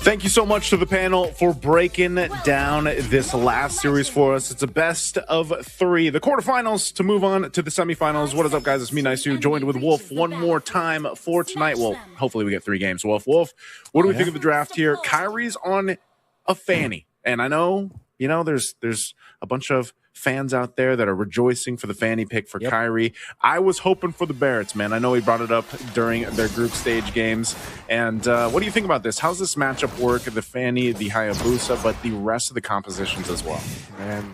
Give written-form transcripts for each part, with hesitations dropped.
Thank you so much to the panel for breaking down this last series for us. It's a best of 3. The quarterfinals to move on to the semifinals. What is up, guys? It's me, Naisu, joined with Wolf one more time for tonight. Well, hopefully we get 3 games. Wolf, what do we think of the draft here? Kyrie's on a fanny. And I know, there's a bunch of fans out there that are rejoicing for the fanny pick for Kyrie. I was hoping for the Barretts, man. I know he brought it up during their group stage games. And what do you think about this? How's this matchup work? The fanny, the Hayabusa, but the rest of the compositions as well. Man,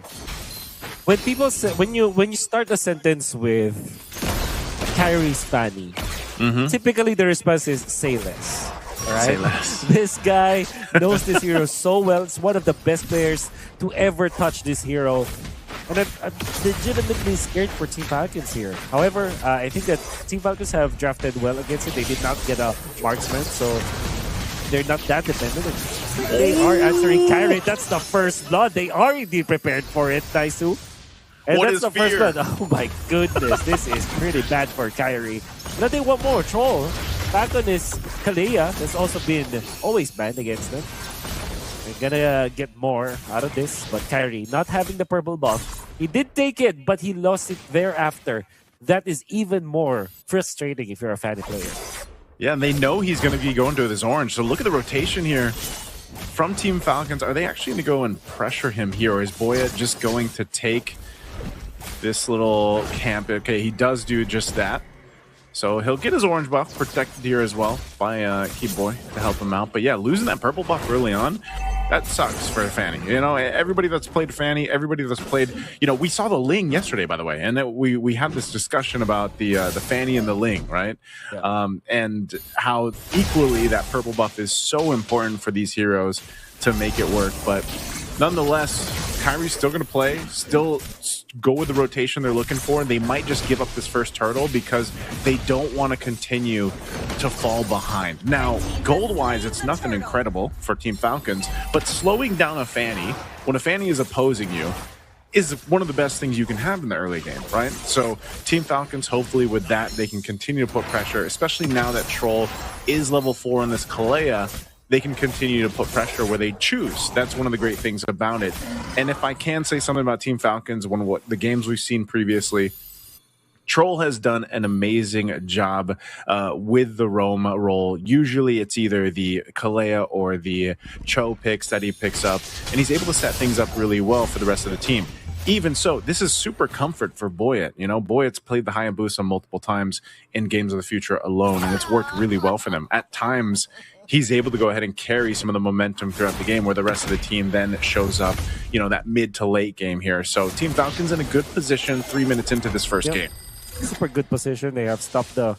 when people say, when you start a sentence with Kyrie's fanny, typically the response is say less. Right? Say less. This guy knows this hero so well. It's one of the best players to ever touch this hero. And I'm legitimately scared for Team Falcons here. However, I think that Team Falcons have drafted well against it. They did not get a marksman, so they're not that dependent. They are answering Kyrie. That's the first blood. They are indeed prepared for it, Naisu. And what that's the fear? first blood. Oh my goodness, this is pretty bad for Kyrie. But they want more. Troll. Falcon is Kalea. That's also been always banned against them. They're gonna get more out of this, but Kyrie not having the purple buff. He did take it, but he lost it thereafter. That is even more frustrating if you're a fanny player. Yeah, and they know he's going to be going to this orange. So look at the rotation here from Team Falcons. Are they actually going to go and pressure him here, or is Boya just going to take this little camp? Okay, he does do just that. So he'll get his orange buff protected here as well by Keyboy to help him out. But yeah, losing that purple buff early on, that sucks for Fanny. Everybody that's played Fanny, everybody that's played, we saw the Ling yesterday, by the way, and we had this discussion about the Fanny and the Ling, right? Yeah. And how equally that purple buff is so important for these heroes to make it work. But nonetheless, Kyrie's still going to play, still go with the rotation they're looking for. They might just give up this first turtle because they don't want to continue to fall behind. Now, gold-wise, it's nothing incredible for Team Falcons, but slowing down a Fanny, when a Fanny is opposing you, is one of the best things you can have in the early game, right? So Team Falcons, hopefully with that, they can continue to put pressure, especially now that Troll is level 4 in this Kalea. They can continue to put pressure where they choose. That's one of the great things about it. And if I can say something about Team Falcons, one of what the games we've seen previously, Troll has done an amazing job with the roam role. Usually it's either the Kalea or the Cho picks that he picks up, and he's able to set things up really well for the rest of the team. Even so, this is super comfort for Boyet. Boyet's played the Hayabusa multiple times in Games of the Future alone, and it's worked really well for them. At times, he's able to go ahead and carry some of the momentum throughout the game where the rest of the team then shows up, that mid to late game here. So Team Falcons in a good position 3 minutes into this first game. Super good position. They have stopped the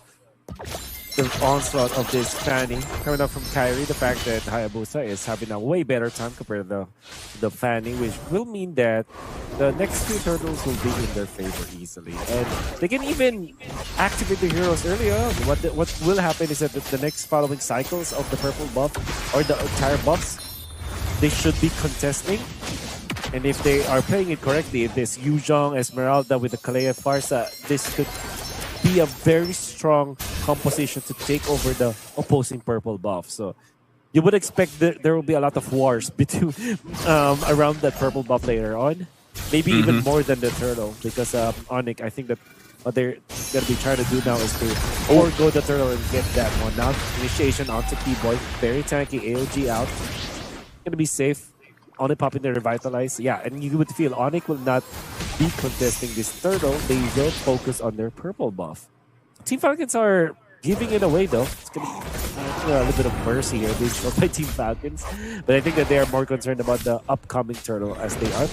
onslaught of this Fanny coming up from Kyrie. The fact that Hayabusa is having a way better time compared to the Fanny, which will mean that the next 2 turtles will be in their favor easily. And they can even activate the heroes early on. What will happen is that the next following cycles of the purple buff or the entire buffs, they should be contesting. And if they are playing it correctly, this Yuzhong, Esmeralda with the Kalea Farsa, this could be a very strong composition to take over the opposing purple buff. So you would expect there will be a lot of wars between around that purple buff later on. Maybe even more than the turtle, because Onyx, I think that what they're going to be trying to do now is to forego the turtle and get that one. Now initiation onto Keyboy, very tanky, AOG out. Going to be safe. Onyx popping the Revitalize. Yeah, and you would feel Onyx will not be contesting this turtle. They will focus on their purple buff. Team Falcons are giving it away though. It's going to be a little bit of mercy here being shown by Team Falcons. But I think that they are more concerned about the upcoming turtle as they are.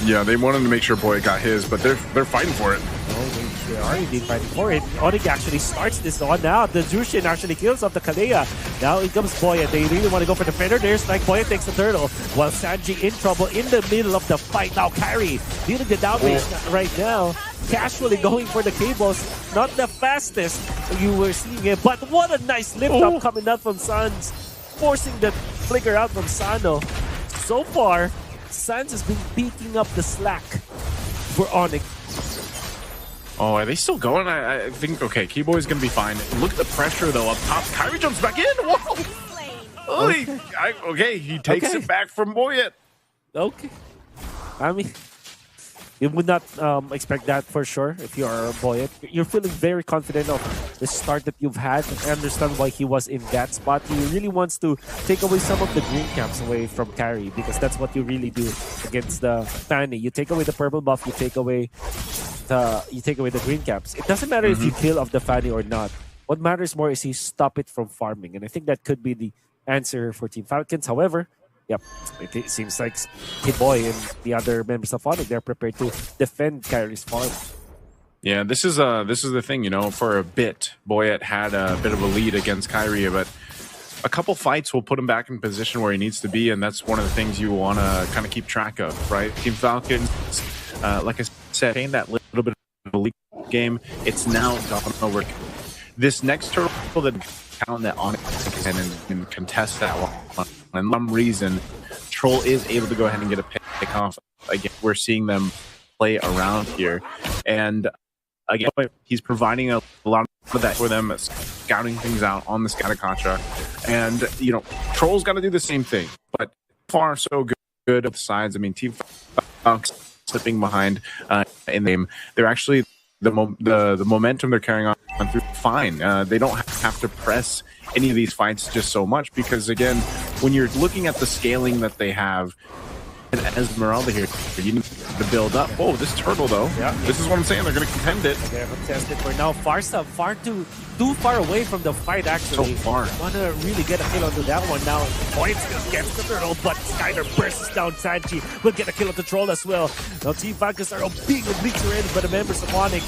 Yeah, they wanted to make sure Boy got his, but they're fighting for it. Oh, they are indeed fighting for it. Onyx actually starts this on now. The Jushin actually kills off the Kalea. Now it comes Boya. They really want to go for the defender. There's like Boya takes the turtle, while Sanji in trouble in the middle of the fight. Now Kyrie dealing the damage right now. Casually going for the cables. Not the fastest you were seeing it, but what a nice lift up coming out from Sans, forcing the flicker out from Sano. So far, Sans has been picking up the slack for Onyx. Oh, are they still going? I think, okay, Keyboy's going to be fine. Look at the pressure, though, up top. Kyrie jumps back in. Whoa! Oh, okay, he takes it back from Boyet. Okay. I mean, you would not expect that for sure if you are a Boyet. You're feeling very confident of the start that you've had. I understand why he was in that spot. He really wants to take away some of the green caps away from carry because that's what you really do against the Fanny. You take away the purple buff, you take away the green caps. It doesn't matter if you kill off the Fanny or not. What matters more is you stop it from farming. And I think that could be the answer for Team Falcons. However, yep, it seems like Kid Boy and the other members of ONIC, they're prepared to defend Kyrie's farm. Yeah, this is the thing, you know, for a bit, Boyet had a bit of a lead against Kyrie, but a couple fights will put him back in position where he needs to be, and that's one of the things you want to kind of keep track of, right? Team Falcons, like I said, in that little bit of a league game, it's now gone over. This next turtle that count that Onyx and contest that one. And some reason, Troll is able to go ahead and get a pick off. Again, we're seeing them play around here. And again, he's providing a lot of that for them, scouting things out on the Scatacatra. And, you know, Troll's got to do the same thing. But far so good at the sides. I mean, Team Falcons slipping behind in the game. They're actually, the momentum they're carrying on through fine. They don't have to press any of these fights just so much because, again, when you're looking at the scaling that they have, and Esmeralda here, you need to build up. Oh, this turtle, though. Yeah. This is what I'm saying. They're going to contend it. They're contested for now. Far too far away from the fight, actually. So far. Want to really get a kill onto that one now. Points against the turtle, but Skyler bursts down. Sanchi will get a kill on the troll as well. Now, Team Falcons are being obliterated by the members of ONIC.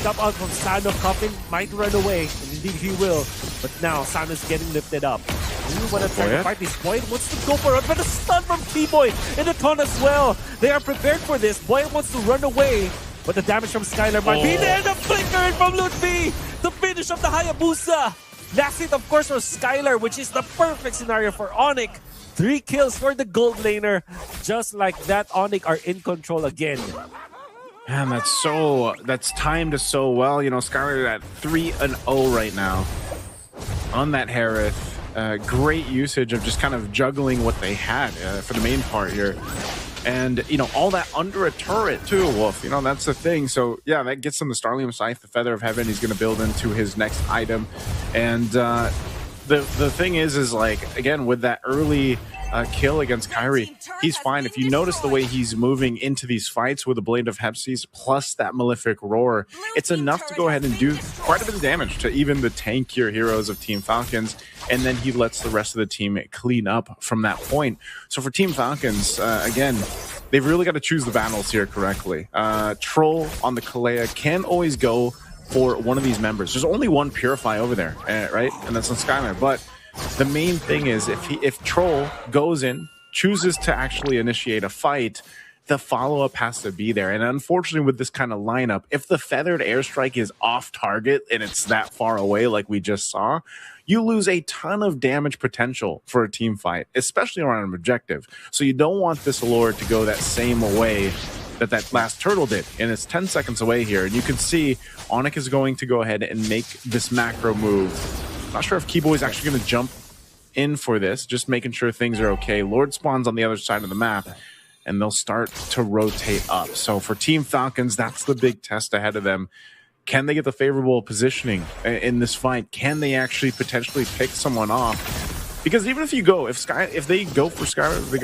Stop out from Sano. Coffin might run away, and indeed he will. But now Sano's getting lifted up. You want to try to fight this. Boyd wants to go for it, but a stun from T-Boy in the ton as well. They are prepared for this. Boyd wants to run away, but the damage from Skylar might be there. The flicker from Ludwig, the finish of the Hayabusa. Last hit, of course, was Skylar, which is the perfect scenario for ONIC. 3 kills for the gold laner. Just like that, ONIC are in control again. Man, that's timed so well. You know, Skylar at 3-0 right now on that Harith. Great usage of just kind of juggling what they had for the main part here. And, you know, all that under a turret too, Wolf. You know, that's the thing. So, yeah, that gets him the Starlium Scythe, the Feather of Heaven. He's going to build into his next item. And the thing is like, again, with that early kill against Kyrie, he's fine. If you notice the way he's moving into these fights with the Blade of Hepsies plus that Malefic Roar, it's enough to go ahead and do quite a bit of damage to even the tankier heroes of Team Falcons, and then he lets the rest of the team clean up from that point. So for Team Falcons, again, they've really got to choose the battles here correctly. Troll on the Kalea can always go for one of these members. There's only one Purify over there, right? And that's on Skylar. But the main thing is if Troll goes in, chooses to actually initiate a fight, the follow-up has to be there. And unfortunately, with this kind of lineup, if the Feathered Airstrike is off target and it's that far away like we just saw, you lose a ton of damage potential for a team fight, especially around an objective. So you don't want this Lord to go that same way that last turtle did, and it's 10 seconds away here. And you can see ONIC is going to go ahead and make this macro move. Not sure if Keyboy is actually going to jump in for this, just making sure things are okay. Lord spawns on the other side of the map, and they'll start to rotate up. So for Team Falcons, that's the big test ahead of them. Can they get the favorable positioning in this fight? Can they actually potentially pick someone off? Because even if they go for Skylar, if they go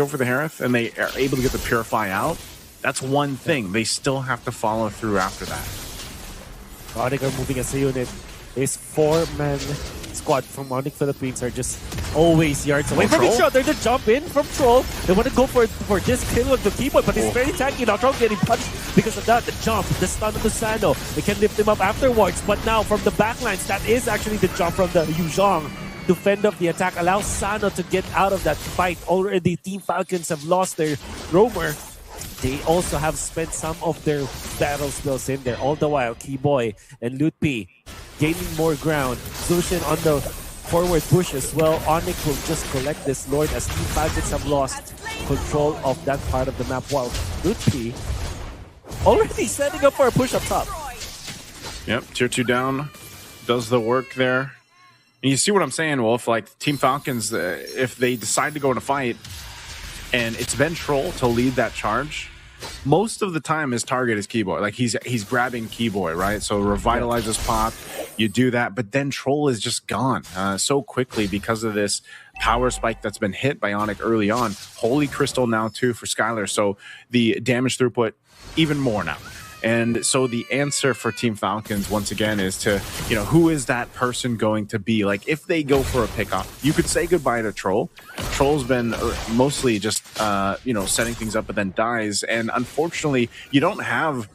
for the Harith, and they are able to get the Purify out, that's one thing. They still have to follow through after that. ONIC are moving as a unit. This 4-man squad from ONIC Philippines are just always yards away from each other. They jump in from Troll. They want to go for this kill with the keyboard, but he's very tanky now. Troll getting punched because of that. The jump, the stun of the Sano. They can lift him up afterwards, but now from the backlines, that is actually the jump from the Yuzhong to fend off the attack. Allows Sano to get out of that fight. Already, Team Falcons have lost their roamer. They also have spent some of their battle spells in there. All the while, Keyboy and Lutpi gaining more ground. Zushin on the forward push as well. ONIC will just collect this Lord as Team Falcons have lost control of that part of the map. While Lutpi already setting up for a push up top. Yep, tier 2 down. Does the work there. And you see what I'm saying, Wolf? Like Team Falcons, if they decide to go in a fight, and it's been Troll to lead that charge, most of the time his target is Keyboy. Like he's grabbing Keyboy, right? So revitalizes pop, you do that, but then Troll is just gone so quickly because of this power spike that's been hit by ONIC early on. Holy Crystal now too for Skylar, so the damage throughput even more now. And so the answer for Team Falcons, once again, is to, who is that person going to be? Like, if they go for a pickoff, you could say goodbye to Troll. Troll's been mostly just, setting things up, but then dies. And unfortunately, you don't have,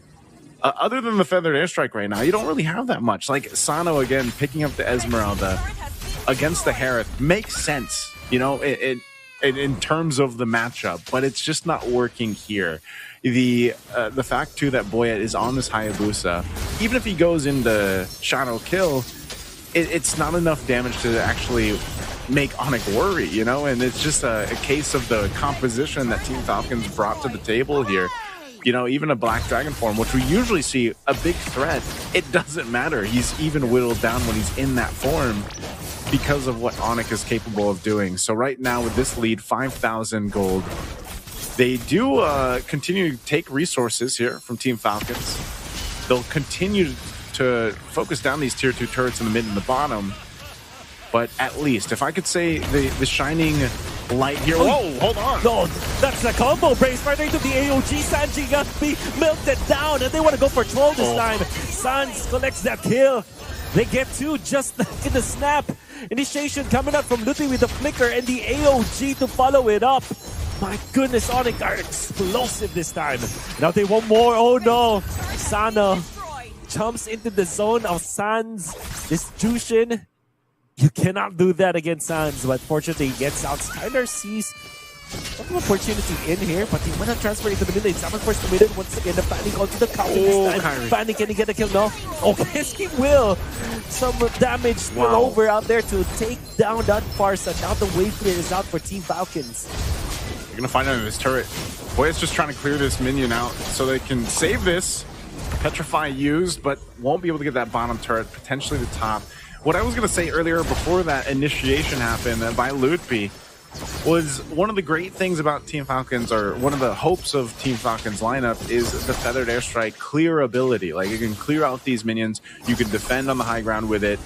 other than the Feathered Airstrike right now, you don't really have that much. Like, Sano, again, picking up the Esmeralda against the Harith makes sense, in terms of the matchup, but it's just not working here. The fact too that Boyet is on this Hayabusa, even if he goes into Shadow Kill, it's not enough damage to actually make ONIC worry, and it's just a case of the composition that Team Falcons brought to the table here. Even a Black Dragon form, which we usually see a big threat, it doesn't matter. He's even whittled down when he's in that form because of what ONIC is capable of doing. So right now with this lead, 5,000 gold, they do continue to take resources here from Team Falcons. They'll continue to focus down these tier 2 turrets in the mid and the bottom. But at least, if I could say the shining light here. Whoa, hold on. No, that's the combo brace right into the AOG. Sanji got be melted down, and they want to go for Troll this time. Sans collects that kill. They get two just in the snap. Initiation coming out from Luthi with the flicker and the AOG to follow it up. My goodness, ONIC are explosive this time. Now they want more. Oh no. Sana jumps into the zone of Sans. This Jushin. You cannot do that against Sans, but fortunately he gets out. Skylar sees an opportunity in here, but he went to transfer into the mid lane. Saman forced to mid once again. The Fanny goes to the counter this time. Fanny, can he get a kill? No. Oh, yes, he will. Some damage spill over out there to take down that Farsa. Now the wave clear is out for Team Falcons. You're gonna find out in this turret. Boy's just trying to clear this minion out so they can save this. Petrify used, but won't be able to get that bottom turret, potentially the top. What I was gonna say earlier before that initiation happened by Ludpi was one of the great things about Team Falcons, or one of the hopes of Team Falcons lineup, is the Feathered Airstrike clear ability. Like, you can clear out these minions, you can defend on the high ground with it.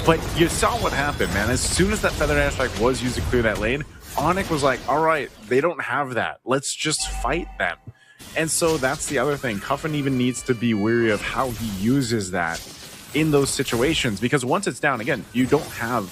But you saw what happened, man. As soon as that Feathered Airstrike was used to clear that lane, ONIC was like, all right, they don't have that. Let's just fight them. And so that's the other thing. Cuffin even needs to be wary of how he uses that in those situations, because once it's down, again, you don't have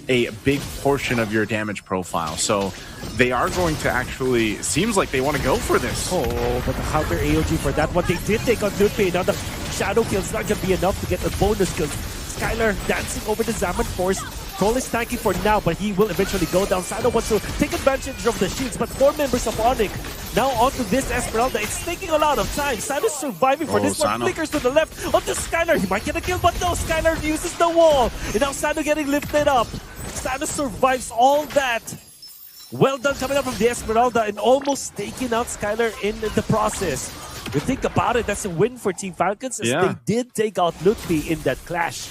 a big portion of your damage profile. So they are going to actually, seems like they want to go for this. Oh, but the counter AOG for that one, they did take on Ludpi. Now the Shadow Kill's not going to be enough to get a bonus kill. Skylar dancing over the Zaman Force. Troll is tanky for now, but he will eventually go down. Sano wants to take advantage of the shields, but 4 members of ONIC now onto this Esmeralda. It's taking a lot of time. Sano's surviving for this one. Flickers to the left onto Skylar. He might get a kill, but no, Skylar uses the wall. And now Sano getting lifted up. Sano survives all that. Well done coming up from the Esmeralda and almost taking out Skylar in the process. You think about it, that's a win for Team Falcons, as they did take out Ludpi in that clash.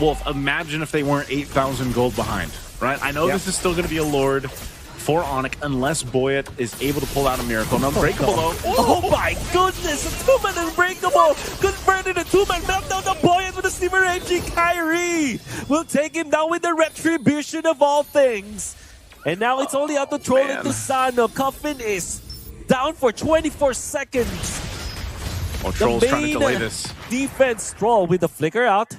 Wolf, imagine if they weren't 8,000 gold behind, right? I know this is still going to be a Lord for ONIC unless Boyet is able to pull out a miracle. An Unbreakable. Oh my goodness, a 2-man Unbreakable! Converted a 2-man meltdown to Boyet with a Steamer MG. Kyrie will take him down with the Retribution of all things. And now it's only out to Troll into Sano. Coffin is down for 24 seconds. Oh, Troll's trying to delay this. Defense, Troll with the flicker out.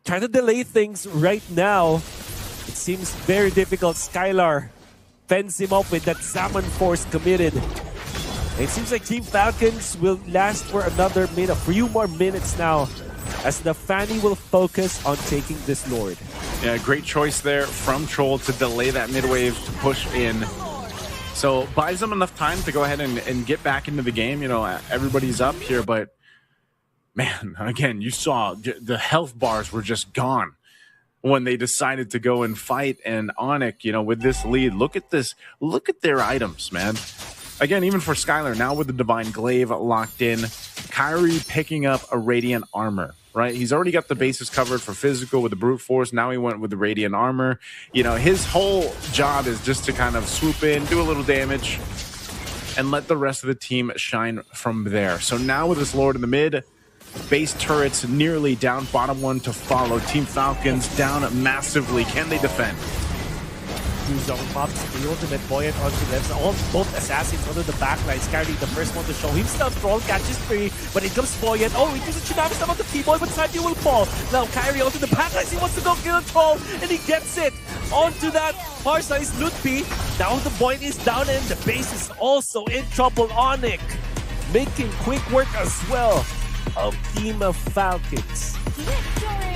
Trying to delay things right now. It seems very difficult. Skylar fends him up with that Zaman Force committed. It seems like Team Falcons will last for another minute, a few more minutes now, as the Fanny will focus on taking this Lord. Yeah, great choice there from Troll to delay that mid-wave to push in. So buys them enough time to go ahead and get back into the game. You know, everybody's up here, but man, again, you saw the health bars were just gone when they decided to go and fight. And ONIC, you know, with this lead, look at this. Look at their items, man. Again, even for Skylar, now with the Divine Glaive locked in, Kyrie picking up a Radiant Armor, right? He's already got the bases covered for physical with the brute force. Now he went with the radiant armor. You know, his whole job is just to kind of swoop in, do a little damage, and let the rest of the team shine from there. So now with this Lord in the mid, base turrets nearly down, bottom one to follow. Team Falcons down massively. Can they defend? Zone pops the ultimate buoyant onto left. Both assassins under the backlines. Carrying the first one to show himself. Troll catches free, but it comes buoyant. Oh, he uses Tsunami Slam on the T-Boy, but Sanji will fall. Now Kyrie onto the backlines. He wants to go kill a Troll, and he gets it onto that far-sized Lutfi. Now the buoyant is down, and the base is also in trouble. Onyx making quick work as well of Team Falcons. Victory!